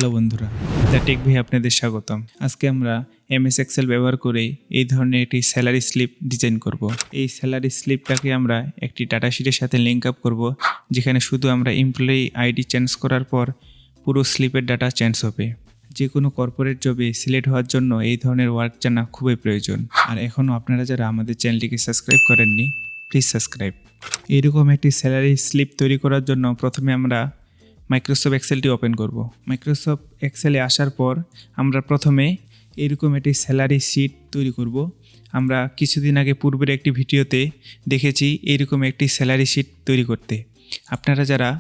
Hello বন্ধুরা, the take ভাই আপনাদের স্বাগতম। আজকে আমরা এমএস এক্সেল ব্যবহার করে এই ধরনের একটি স্যালারি স্লিপ ডিজাইন করব। এই স্যালারি স্লিপটাকে আমরা একটি ডাটা শিটের সাথে লিঙ্ক আপ করব, যেখানে শুধু আমরা এমপ্লয়ি আইডি চেঞ্জ করার পর পুরো স্লিপের ডাটা চেঞ্জ হবে। যে কোনো কর্পোরেট জবে সিলেক্ট হওয়ার জন্য এই ধরনের ওয়ার্ক জানা খুবই প্রয়োজন। আর এখনও আপনারা যারা আমাদের চ্যানেলটিকে সাবস্ক্রাইব করেননি, প্লিজ সাবস্ক্রাইব। এইরকম একটি স্যালারি স্লিপ তৈরি করার জন্য প্রথমে আমরা মাইক্রোসফট এক্সেলটি ওপেন করব। মাইক্রোসফট এক্সেলে আসার পর আমরা প্রথমে এরকম একটি স্যালারি শিট তৈরি করব। আমরা কিছুদিন আগে পূর্বের একটি ভিডিওতে দেখেছি এরকম একটি স্যালারি শিট তৈরি করতে। আপনারা যারা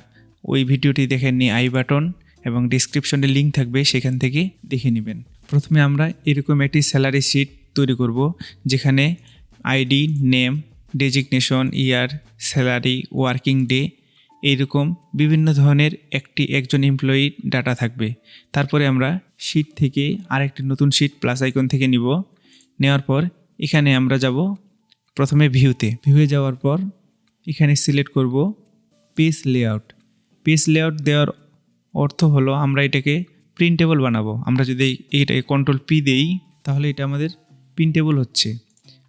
ওই ভিডিওটি দেখেননি, আই বাটন এবং ডিসক্রিপশনে লিঙ্ক থাকবে, সেখান থেকে দেখে নেবেন। প্রথমে আমরা এরকম একটি স্যালারি শিট তৈরি করব, যেখানে আইডি, নেম, ডেজিগনেশন, ইয়ার, স্যালারি, ওয়ার্কিং ডে, এইরকম বিভিন্ন ধরনের একজন এমপ্লয়ির ডাটা থাকবে। তারপরে আমরা শিট থেকে আরেকটি নতুন শিট প্লাস আইকন থেকে নেওয়ার পর এখানে আমরা যাব প্রথমে ভিউয়ে যাওয়ার পর এখানে সিলেক্ট করব পেজ লেআউট। পেজ লেআউট দেওয়ার অর্থ হলো আমরা এটাকে প্রিন্টেবল বানাবো। আমরা যদি এটাকে কন্ট্রোল পি দেই তাহলে এটা আমাদের প্রিন্টেবল হচ্ছে।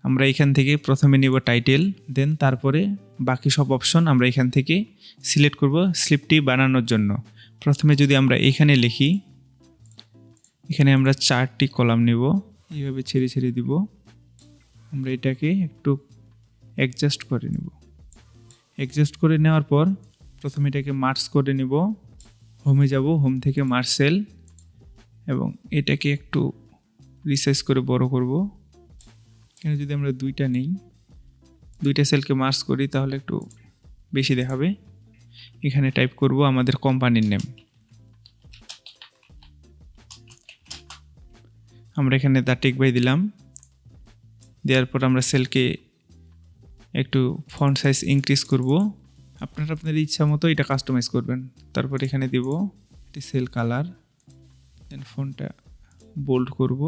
আমরা এখান থেকে প্রথমে নেব টাইটেল, দেন তারপরে বাকি সব অপশন আমরা এখান থেকে সিলেক্ট করব স্লিপটি বানানোর জন্য। প্রথমে যদি আমরা এখানে লিখি, এখানে আমরা 4টি কলাম নেব, এইভাবে ছেড়ে ছেড়ে দিব। আমরা এটাকে একটু অ্যাডজাস্ট করে নেব। অ্যাডজাস্ট করে নেওয়ার পর প্রথমে এটাকে মার্জ করে নেব। হোমে যাব, হোম থেকে মার্জ সেল এবং এটাকে একটু রিসাইজ করে বড় করব। এখানে যদি আমরা দুইটা সেলকে মার্জ করি তাহলে একটু বেশি দেখাবে। এখানে টাইপ করব আমাদের কোম্পানির নেম। আমরা এখানে দ্য টেক ভাই দিলাম। দেওয়ার পর আমরা সেলকে একটু ফন্ট সাইজ ইনক্রিজ করব। আপনারা আপনাদের ইচ্ছা মতো এটা কাস্টমাইজ করবেন। তারপর এখানে দেব একটি সেল কালার, দেন ফন্টটা বোল্ড করব,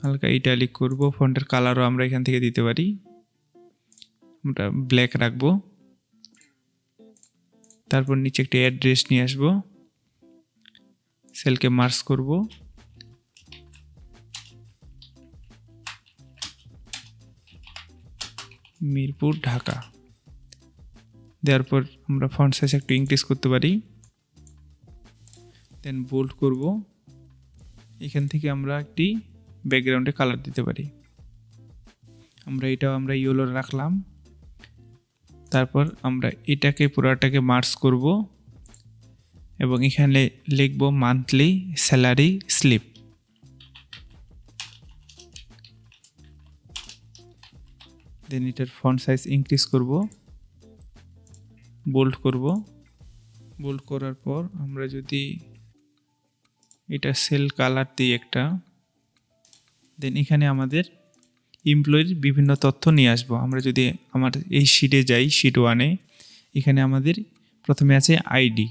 হালকা ইটালিক করব। ফন্টের কালারও আমরা এখান থেকে দিতে পারি, আমরা ব্ল্যাক রাখবো। তারপর নিচে একটি অ্যাড্রেস নিয়ে আসবো, সেলকে মার্জ করব। মিরপুর, ঢাকা। দেওয়ার পর আমরা ফন্ট সাইজ একটু ইনক্রিজ করতে পারি, দেন বোল্ড করব। এখান থেকে আমরা একটি ব্যাকগ্রাউন্ডে কালার দিতে পারি। আমরা ইয়েলো রাখলাম। তারপর আমরা এটাকে পুরাটাকে মার্জ করব এবং এখানে লিখব মান্থলি স্যালারি স্লিপ। দেন এটার ফন্ট সাইজ ইনক্রিজ করব, বোল্ড করব। বোল্ড করার পর আমরা যদি এটা সেল কালার দিই একটা, দেন এখানে আমাদের এমপ্লয়ির বিভিন্ন তথ্য নিয়ে আসবো। আমরা যদি আমার এই শিটে যাই, শিট 1-এ, এখানে আমাদের প্রথমে আছে আইডি।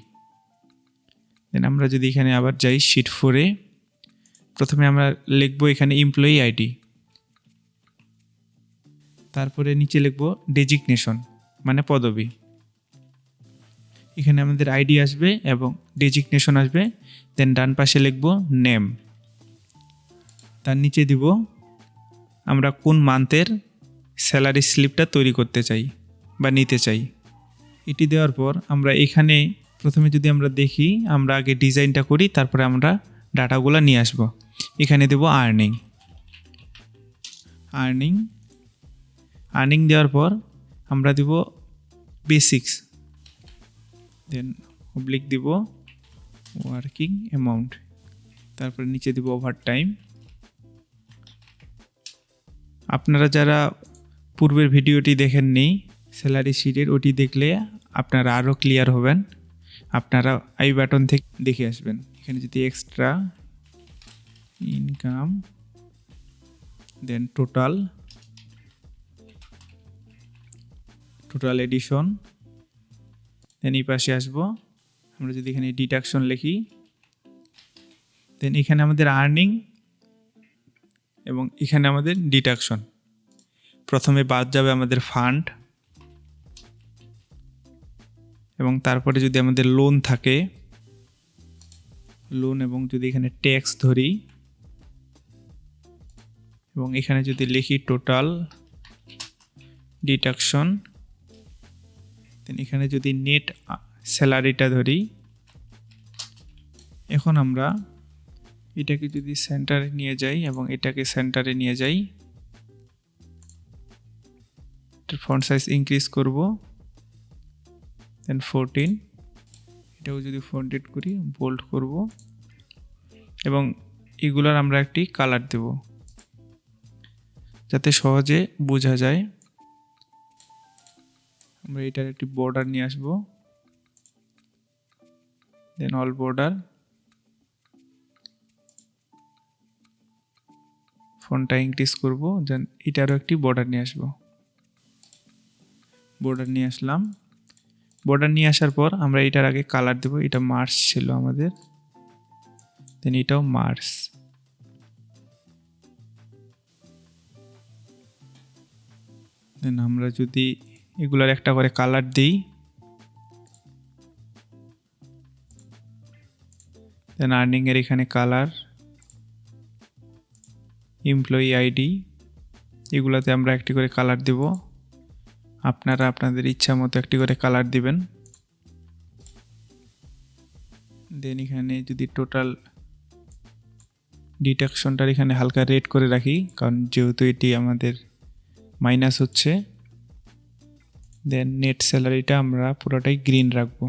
দেন আমরা যদি এখানে আবার যাই শিট 4-এ, প্রথমে আমরা লিখবো এখানে এমপ্লয়ি আইডি। তারপরে নিচে লিখবো ডেজিগনেশন মানে পদবি। এখানে আমাদের আইডি আসবে এবং ডেজিগনেশন আসবে। দেন ডান পাশে লিখবো নেম। তার নিচে দিব আমরা কোন মান্থের স্যালারি স্লিপটা তৈরি করতে চাই বা নিতে চাই। এটি দেওয়ার পর আমরা এখানে প্রথমে যদি আমরা দেখি, আমরা আগে ডিজাইনটা করি, তারপরে আমরা ডাটাগুলো নিয়ে আসব। এখানে দেব আর্নিং দেওয়ার পর আমরা দিব বেসিক্স, দেন অবলিক দিব ওয়ার্কিং অ্যামাউন্ট, তারপরে নিচে দিব ওভারটাইম। আপনারা যারা পূর্বের ভিডিওটি দেখেননি স্যালারি শিটের, ওটি দেখলে আপনারা আরও ক্লিয়ার হবেন। আপনারা আই বাটন থেকে দেখে আসবেন। এখানে যদি এক্সট্রা ইনকাম, দেন টোটাল এডিশন, দেন এই পাশে আসবো। আমরা যদি এখানে ডিডাকশন লিখি, দেন এখানে আমাদের আর্নিং এবং এখানে আমাদের ডিডাকশন। প্রথমে বাদ যাবে আমাদের ফান্ড এবং তারপরে যদি আমাদের লোন থাকে লোন এবং যদি এখানে ট্যাক্স ধরি এবং এখানে যদি লিখি টোটাল ডিডাকশন, দেন এখানে যদি নেট স্যালারিটা ধরি, এখন আমরা এটাকে যদি সেন্টারে নিয়ে যাই এবং এটাকে সেন্টারে নিয়ে যাই, ফন্ট সাইজ ইনক্রিজ করব, দেন 14, এটাও যদি ফন্টেড করি বোল্ড করব এবং এগুলার আমরা একটি কালার দেব যাতে সহজে বোঝা যায়। আমরা এটার একটি বর্ডার নিয়ে আসব, দেন অল বর্ডার, ফন্টটা ইনক্রিজ করব, দেন এটারও একটি বর্ডার নিয়ে আসব। বর্ডার নিয়ে আসলাম, বর্ডার নিয়ে আসার পর আমরা এটার আগে কালার দেব। এটা মার্স ছিল আমাদের, দেন এটাও মার্স, দেন আমরা যদি এগুলার একটা করে কালার দিই, দেন আর্নিং এর এখানে কালার, এমপ্লয়ি আইডি, এগুলাতে আমরা একটি করে কালার দেব। আপনারা আপনাদের ইচ্ছা মতো একটি করে কালার দিবেন। দেন এখানে যদি টোটাল ডিডাকশনটার এখানে হালকা রেড করে রাখি, কারণ যেহেতু এটি আমাদের মাইনাস হচ্ছে। দেন নেট স্যালারিটা আমরা পুরোটাই গ্রিন রাখবো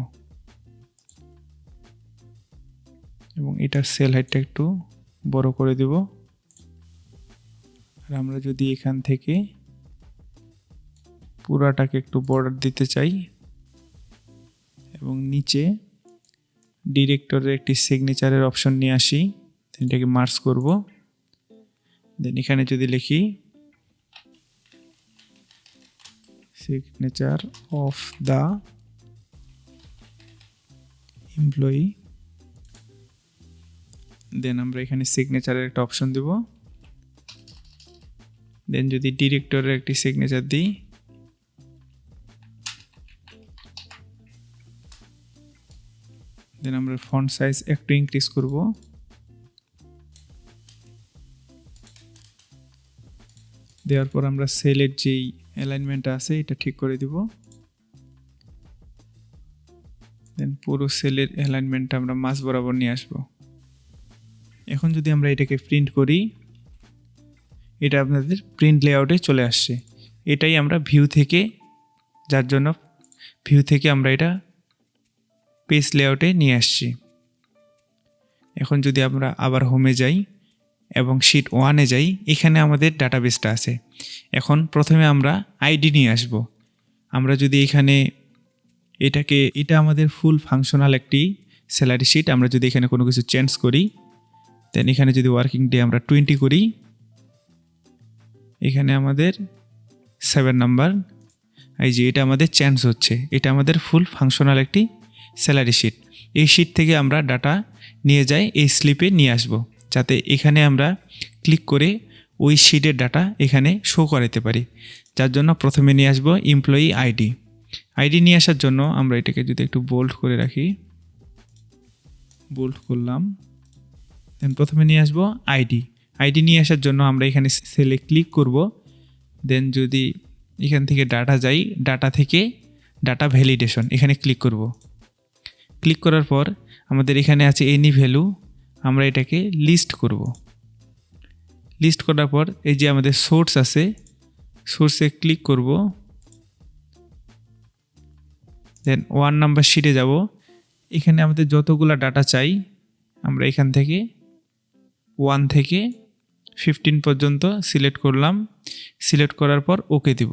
এবং এটার সেল হাইটটা একটু বড় করে দেব। আর আমরা যদি এখান থেকে পুরাটাকে একটু বর্ডার দিতে চাই এবং নিচে ডিরেক্টরের একটি সিগনেচারের অপশন নিয়ে আসি, এটাকে মার্জ করব। দেন এখানে যদি লিখি সিগনেচার অফ দ্য এমপ্লয়ি, দেন আমরা এখানে সিগনেচারের একটা অপশন দেব। দেন যদি ডিরেক্টরের একটি সিগনেচার দিই, দেন আমরা ফন্ট সাইজ একটু ইনক্রিজ করব। দেওয়ার পর আমরা সেলের যেই অ্যালাইনমেন্টটা আছে এটা ঠিক করে দিব। দেন পুরো সেলের অ্যালাইনমেন্টটা আমরা মাঝ বরাবর নিয়ে আসব। এখন যদি আমরা এটাকে প্রিন্ট করি, এটা আপনাদের প্রিন্ট লেআউটে চলে আসছে। এটাই আমরা ভিউ থেকে, যার জন্য ভিউ থেকে আমরা এটা পেজ লেআউটে নিয়ে আসছি। এখন যদি আমরা আবার হোমে যাই এবং শিট 1-এ যাই, এখানে আমাদের ডাটাবেসটা আছে। এখন প্রথমে আমরা আইডি নিয়ে আসব। আমরা যদি এখানে এটা আমাদের ফুল ফাংশনাল একটি স্যালারি শিট। আমরা যদি এখানে কোনো কিছু চেঞ্জ করি, দেন এখানে যদি ওয়ার্কিং ডে আমরা 20 করি, এখানে আমাদের 7 নাম্বার, এই যে এটা আমাদের চেঞ্জ হচ্ছে। এটা আমাদের ফুল ফাংশনাল একটি স্যালারি শিট। এই শিট থেকে আমরা ডাটা নিয়ে যাই এই স্লিপে নিয়ে আসব, যাতে এখানে আমরা ক্লিক করে ওই শিটের ডাটা এখানে শো করাতে পারি। যার জন্য প্রথমে নিয়ে আসব এমপ্লয়ি আইডি। আইডি নিয়ে আসার জন্য আমরা এটাকে যদি একটু বোল্ড করে রাখি, বোল্ড করলাম, দেন প্রথমে নিয়ে আসব আইডি। আইডি নিয়ে আসার জন্য আমরা এখানে সেলে ক্লিক করব। দেন যদি এখান থেকে ডাটা যাই, ডাটা থেকে ডাটা ভ্যালিডেশন, এখানে ক্লিক করব। ক্লিক করার পর আমাদের এখানে আছে এনি ভ্যালু, আমরা এটাকে লিস্ট করব। লিস্ট করার পর এই যে আমাদের সোর্স আছে, সোর্সে ক্লিক করব। দেন 1 নাম্বার শিটে যাব। এখানে আমাদের যতগুলা ডাটা চাই আমরা এখান থেকে 1 থেকে 15 পর্যন্ত সিলেক্ট করলাম। সিলেক্ট করার পর ওকে দিব।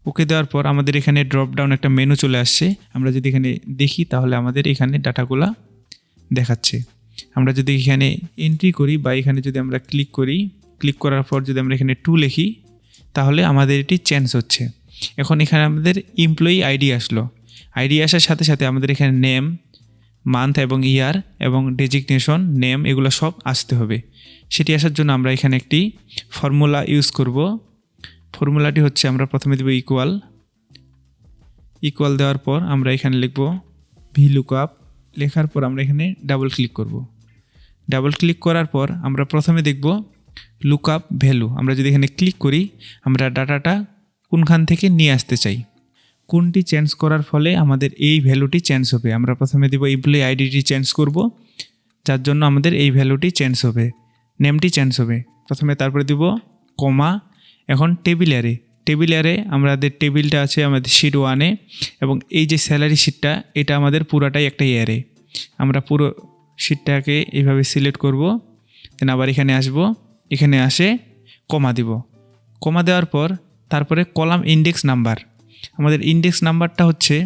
ওকে দেওয়ার পর আমাদের এখানে ড্রপ ডাউন একটা মেনু চলে আসছে। আমরা যদি এখানে দেখি তাহলে আমাদের এখানে ডাটাগুলা দেখাচ্ছে। আমরা যদি এখানে এন্ট্রি করি বা এখানে যদি আমরা ক্লিক করি, ক্লিক করার পর যদি আমরা এখানে 2 লিখি, তাহলে আমাদের এটি চেঞ্জ হচ্ছে। এখন এখানে আমাদের এমপ্লয়ি আইডি আসলো। আইডি আসার সাথে সাথে আমাদের এখানে নেম, মান্থ এবং ইয়ার এবং ডেজিগনেশন, নেম, এগুলো সব আসতে হবে। সেটি আসার জন্য আমরা এখানে একটি ফর্মুলা ইউজ করব। ফর্মুলাটি হচ্ছে আমরা প্রথমে দেব ইকুয়াল। ইকুয়াল দেওয়ার পর আমরা এখানে লিখব ভি লুকআপ লেখার পর আমরা এখানে ডাবল ক্লিক করব। ডাবল ক্লিক করার পর আমরা প্রথমে দেখব লুকআপ ভ্যালু। আমরা যদি এখানে ক্লিক করি আমরা ডাটাটা কোনখান থেকে নিয়ে আসতে চাই, কোনটি চেঞ্জ করার ফলে আমাদের এই ভ্যালুটি চেঞ্জ হবে। আমরা প্রথমে দেব এমপ্লয়ি আইডিটি চেঞ্জ করব, যার জন্য আমাদের এই ভ্যালুটি চেঞ্জ হবে, নেমটি চেঞ্জ হবে প্রথমে। তারপরে দিব কমা। এখন টেবিল এয়ারে আমাদের টেবিলটা আছে আমাদের শিট 1-এ, এবং এই যে স্যালারি শিটটা এটা আমাদের পুরাটাই একটা এয়ারে। আমরা পুরো শিটটাকে এইভাবে সিলেক্ট করব, দেন আবার এখানে আসব, এখানে আসে কমা দিব। কমা দেওয়ার পর তারপরে কলাম ইন্ডেক্স নাম্বার। আমাদের ইন্ডেক্স নাম্বারটা হচ্ছে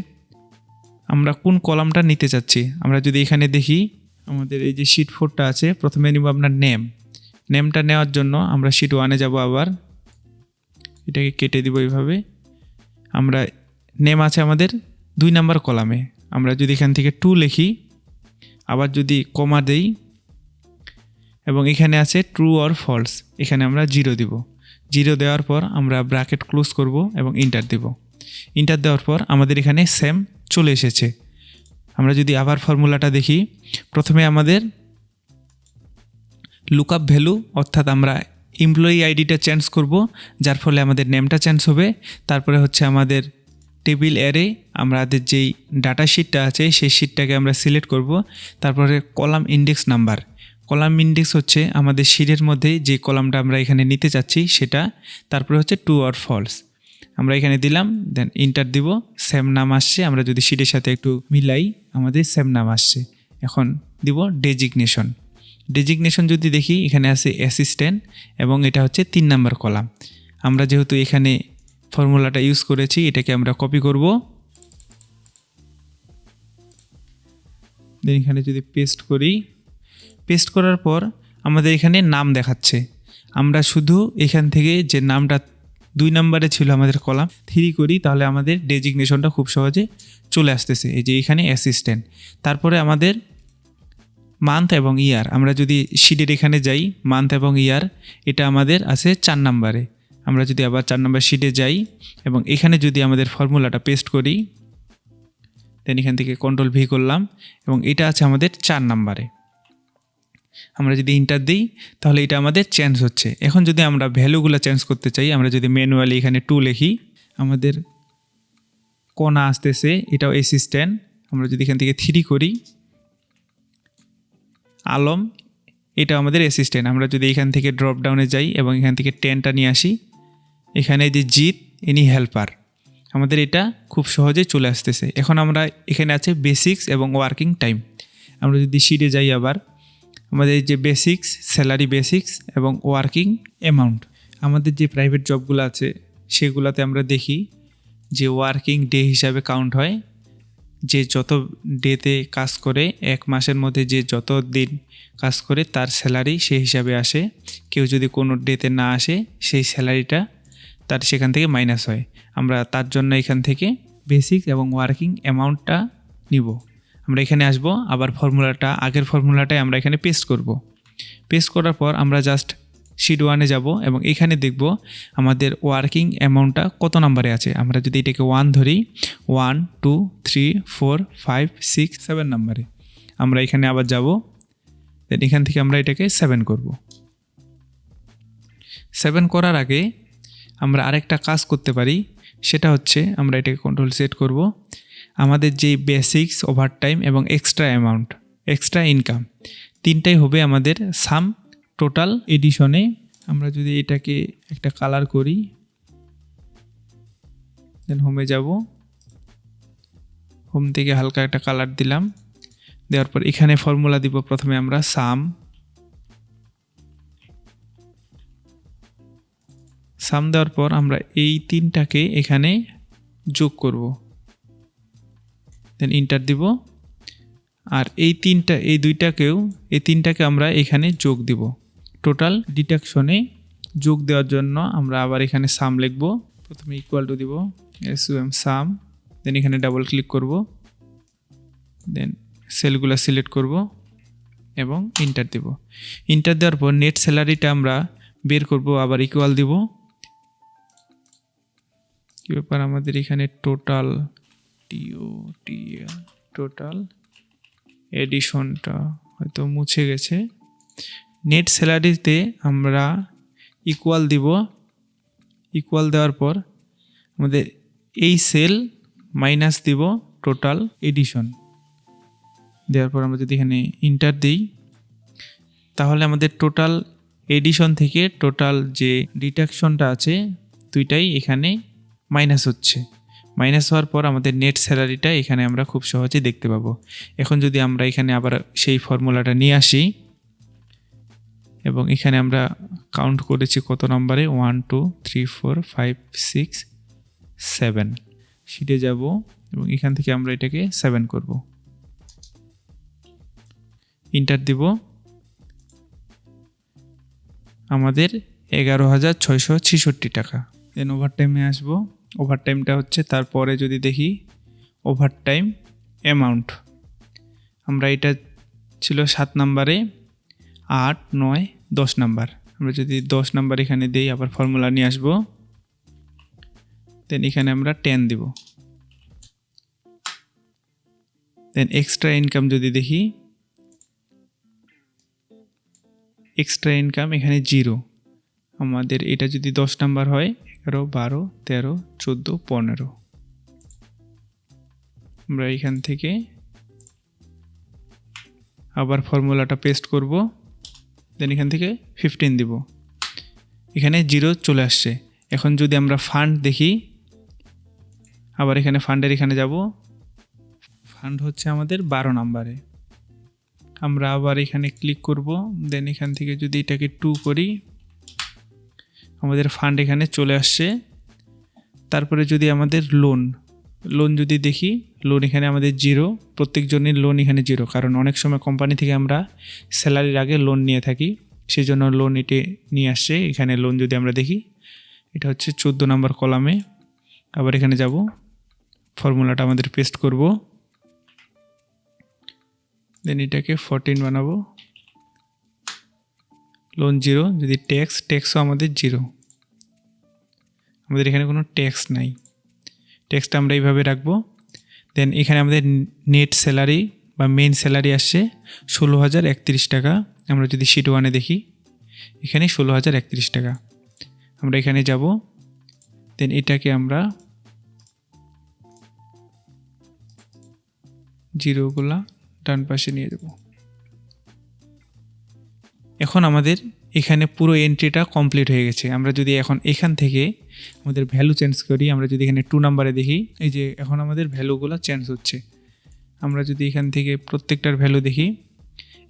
আমরা কোন কলামটা নিতে চাচ্ছি। আমরা যদি এখানে দেখি আমাদের এই যে শিট 4টা আছে, প্রথমে নিব আপনার নেমটা নেওয়ার জন্য আমরা শিট 1-এ যাব, আবার এটাকে কেটে দিব এইভাবে। আমরা নেম আছে আমাদের 2 নাম্বার কলামে, আমরা যদি এখান থেকে 2 লিখি, আবার যদি কমা দেই এবং এখানে আছে ট্রু অর ফলস, এখানে আমরা 0 দিব। 0 দেওয়ার পর আমরা ব্র্যাকেট ক্লোজ করব এবং ইন্টার দেব। ইন্টার দেওয়ার পর আমাদের এখানে সেম চলে এসেছে। আমরা যদি আবার ফর্মুলাটা দেখি, প্রথমে আমাদের লুকআপ ভ্যালু অর্থাৎ আমরা এমপ্লয়ি আইডিটা চেঞ্জ করব, যার ফলে আমাদের নেমটা চেঞ্জ হবে। তারপরে হচ্ছে আমাদের টেবিল অ্যারে আমাদের যেই ডাটা শিটটা আছে সেই শিটটাকে আমরা সিলেক্ট করব। তারপরে column index number, column index হচ্ছে আমাদের শিটের মধ্যে যে কলামটা আমরা এখানে নিতে চাচ্ছি সেটা। তারপরে হচ্ছে ট্রু অর ফলস, আমরা এখানে দিলাম, দেন ইন্টার দিব। সেম নাম আসছে, আমরা যদি শিটের সাথে একটু মিলাই আমাদের সেম নাম আসছে। এখন দিব ডেজিগনেশন যদি দেখি এখানে আছে অ্যাসিস্ট্যান্ট এবং এটা হচ্ছে 3 নাম্বার কলাম। আমরা যেহেতু এখানে ফর্মুলাটা ইউজ করেছি এটাকে আমরা কপি করব, দেন এখানে যদি পেস্ট করি, পেস্ট করার পর আমাদের এখানে নাম দেখাচ্ছে। আমরা শুধু এখান থেকে যে নামটা 2 নম্বরে ছিল আমাদের কলাম 3 করি, তাহলে আমাদের ডেজিগনেশনটা খুব সহজে চলে আসতেছে। এই যে এখানে অ্যাসিস্ট্যান্ট, তারপরে আমাদের মান্থ এবং ইয়ার। আমরা যদি শিটের এখানে যাই, মান্থ এবং ইয়ার এটা আমাদের আছে 4 নম্বরে। আমরা যদি আবার 4 নম্বর শিটে যাই এবং এখানে যদি আমাদের ফর্মুলাটা পেস্ট করি, দেন এখান থেকে কন্ট্রোল ভি করলাম এবং এটা আছে আমাদের 4 নম্বরে। আমরা যদি ইন্টার দিই তাহলে এটা আমাদের চেঞ্জ হচ্ছে। এখন যদি আমরা ভ্যালুগুলো চেঞ্জ করতে চাই, আমরা যদি ম্যানুয়ালি এখানে 2 লিখি, আমাদের কোনা আসতেছে, এটাও অ্যাসিস্ট্যান্ট। আমরা যদি এখান থেকে 3 করি, আলম এটা আমাদের অ্যাসিস্ট্যান্ট। আমরা যদি এখান থেকে ড্রপ ডাউনে যাই এবং এখান থেকে 10টা নিয়ে আসি, এখানে যে জিৎ ইনি হেল্পার, আমাদের এটা খুব সহজে চলে আসতেছে। এখন আমরা এখানে আছে বেসিক্স এবং ওয়ার্কিং টাইম। আমরা যদি শিটে যাই, আবার আমাদের যে বেসিক্স, স্যালারি বেসিক্স এবং ওয়ার্কিং অ্যামাউন্ট, আমাদের যে প্রাইভেট জবগুলো আছে সেগুলোতে আমরা দেখি যে ওয়ার্কিং ডে হিসাবে কাউন্ট হয়। যে যত ডেতে কাজ করে, 1 মাসের মধ্যে যে যত দিন কাজ করে তার স্যালারি সেই হিসাবে আসে। কেউ যদি কোনো ডেতে না আসে সেই স্যালারিটা তার সেখান থেকে মাইনাস হয়। আমরা তার জন্য এখান থেকে বেসিক এবং ওয়ার্কিং অ্যামাউন্টটা নিব। আমরা এখানে আসব, আবার ফর্মুলাটা আগের ফর্মুলাটাই আমরা এখানে পেস্ট করব। পেস্ট করার পর আমরা জাস্ট শিট 1-এ যাব এবং এখানে দেখব আমাদের ওয়ার্কিং অ্যামাউন্টটা কত নম্বরে আছে। আমরা যদি এটাকে 1 ধরি, 1 2 3 4 5 6 7 নম্বরে। আমরা এখানে আবার যাব, দেন এখান থেকে আমরা এটাকে 7 করব। 7 করার আগে আমরা আরেকটা কাজ করতে পারি, সেটা হচ্ছে আমরা এটাকে কন্ট্রোল সেট করব। আমাদের যেই বেসিক্স, ওভারটাইম এবং এক্সট্রা অ্যামাউন্ট, এক্সট্রা ইনকাম, 3টাই হবে আমাদের সাম টোটাল এডিশনে। আমরা যদি এটাকে একটা কালার করি, দেন হোমে যাব, হোম থেকে হালকা একটা কালার দিলাম, দেওয়ার পর এখানে ফর্মুলা দিব। প্রথমে আমরা সাম দেওয়ার পর আমরা এই 3টাকে এখানে যোগ করব, দেন ইন্টার দিব। আর এই 3টাকে আমরা এখানে যোগ দিব। টোটাল ডিডাকশনে যোগ দেওয়ার জন্য আমরা আবার এখানে সাম লিখব। প্রথমে ইকুয়াল টু দিব SUM সাম, দেন এখানে ডাবল ক্লিক করব, দেন সেলগুলো সিলেক্ট করব এবং ইন্টার দিব। ইন্টার দেওয়ার পর নেট স্যালারিটা আমরা বের করব, আবার ইকুয়াল দিব। কি ব্যাপার, আমাদের এখানে টোটাল এডিশনটা হয়তো মুছে গেছে। নেট স্যালারিতে আমরা ইকুয়াল দিব, ইকুয়াল দেওয়ার পর আমাদের এই সেল মাইনাস দিব টোটাল এডিশন। দেওয়ার পর আমরা যদি এখানে ইন্টার দিই তাহলে আমাদের টোটাল এডিশন থেকে টোটাল যে ডিডাকশনটা আছে দুইটাই এখানে মাইনাস হচ্ছে। মাইনাস হওয়ার পর আমাদের নেট স্যালারিটা এখানে আমরা খুব সহজে দেখতে পাবো। এখন যদি আমরা এখানে আবার সেই ফর্মুলাটা নিয়ে আসি এবং এখানে আমরা কাউন্ট করেছি কত নম্বরে, 1 2 3 4 5 6 7 শিটে যাব এবং এখান থেকে আমরা এটাকে 7 করব, ইন্টার দিব। আমাদের 11,666 টাকা। দেন ওভারটাইমে আসবো। ওভারটাইমটা হচ্ছে তারপরে যদি দেখি ওভারটাইম অ্যামাউন্ট, আমরা এটা ছিল 7 নম্বরে, 8 9 10 নাম্বার। আমরা যদি 10 নাম্বার এখানে দিই, আবার ফর্মুলা নিয়ে আসবো, দেন এখানে আমরা 10 দিব। দেন এক্সট্রা ইনকাম যদি দেখি, এক্সট্রা ইনকাম এখানে 0। আমাদের এটা যদি 10 নাম্বার হয়, 11 12 13 14 15। আমরা এখান থেকে আবার ফর্মুলাটা পেস্ট করব, দেন এখান থেকে 15 দিব। এখানে 0 চলে আসছে। এখন যদি আমরা ফান্ড দেখি, আবার এখানে ফান্ডের এখানে যাব, ফান্ড হচ্ছে আমাদের 12 নাম্বারে। আমরা আবার এখানে ক্লিক করব, দেন এখান থেকে যদি এটাকে 2 করি, আমাদের ফান্ড এখানে চলে আসছে। তারপরে যদি আমাদের লোন যদি দেখি, লোন এখানে আমাদের 0, প্রত্যেকজনের লোন এখানে 0, কারণ অনেক সময় কোম্পানি থেকে আমরা স্যালারির আগে লোন নিয়ে থাকি, সেই জন্য লোন এটি নিয়ে আসছে। এখানে লোন যদি আমরা দেখি, এটা হচ্ছে 14 নম্বর কলামে। আবার এখানে যাব, ফর্মুলাটা আমাদের পেস্ট করব, দেন এটাকে 14 বানাবো। লোন 0, যদি ট্যাক্সও আমাদের 0, আমাদের এখানে কোনো ট্যাক্স নাই। ট্যাক্সটা আমরা এইভাবে রাখবো। দেন এখানে আমাদের নেট স্যালারি বা মেইন স্যালারি আসছে 16,031 টাকা। আমরা যদি শিট 1-এ দেখি, এখানে 16,031 টাকা। আমরা এখানে যাব, দেন এটাকে আমরা 0গুলা ডান পাশে নিয়ে যাব। এখন আমাদের এখানে পুরো এন্ট্রিটা কমপ্লিট হয়ে গেছে। আমরা যদি এখন এখান থেকে আমাদের ভ্যালু চেঞ্জ করি, আমরা যদি এখানে 2 নাম্বারে দেখি, এই যে এখন আমাদের ভ্যালুগুলো চেঞ্জ হচ্ছে। আমরা যদি এখান থেকে প্রত্যেকটার ভ্যালু দেখি,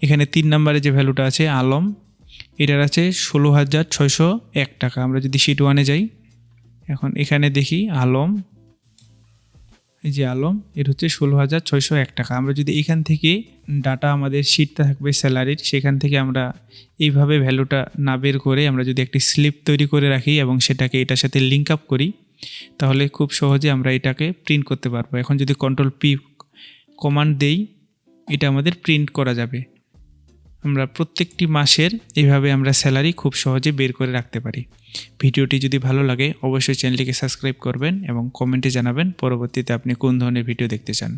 এখানে 3 নাম্বারে যে ভ্যালুটা আছে আলম, এটার আছে 16,601 টাকা। আমরা যদি শিট 1-এ যাই, এখন এখানে দেখি আলম, এই যে আলম, এর হচ্ছে 16,601 টাকা। আমরা যদি এখান থেকে ডাটা আমাদের শিটটা থাকবে স্যালারির, সেখান থেকে আমরা এইভাবে ভ্যালুটা না বের করে আমরা যদি একটি স্লিপ তৈরি করে রাখি এবং সেটাকে এটার সাথে লিঙ্ক আপ করি, তাহলে খুব সহজে আমরা এটাকে প্রিন্ট করতে পারবো। এখন যদি Ctrl+P কমান্ড দেই, এটা আমাদের প্রিন্ট করা যাবে। আমরা প্রত্যেকটি মাসের এইভাবে আমরা স্যালারি খুব সহজে বের করে রাখতে পারি। ভিডিওটি যদি ভালো লাগে অবশ্যই চ্যানেলটিকে সাবস্ক্রাইব করবেন এবং কমেন্টে জানাবেন পরবর্তীতে আপনি কোন ধরনের ভিডিও দেখতে চান।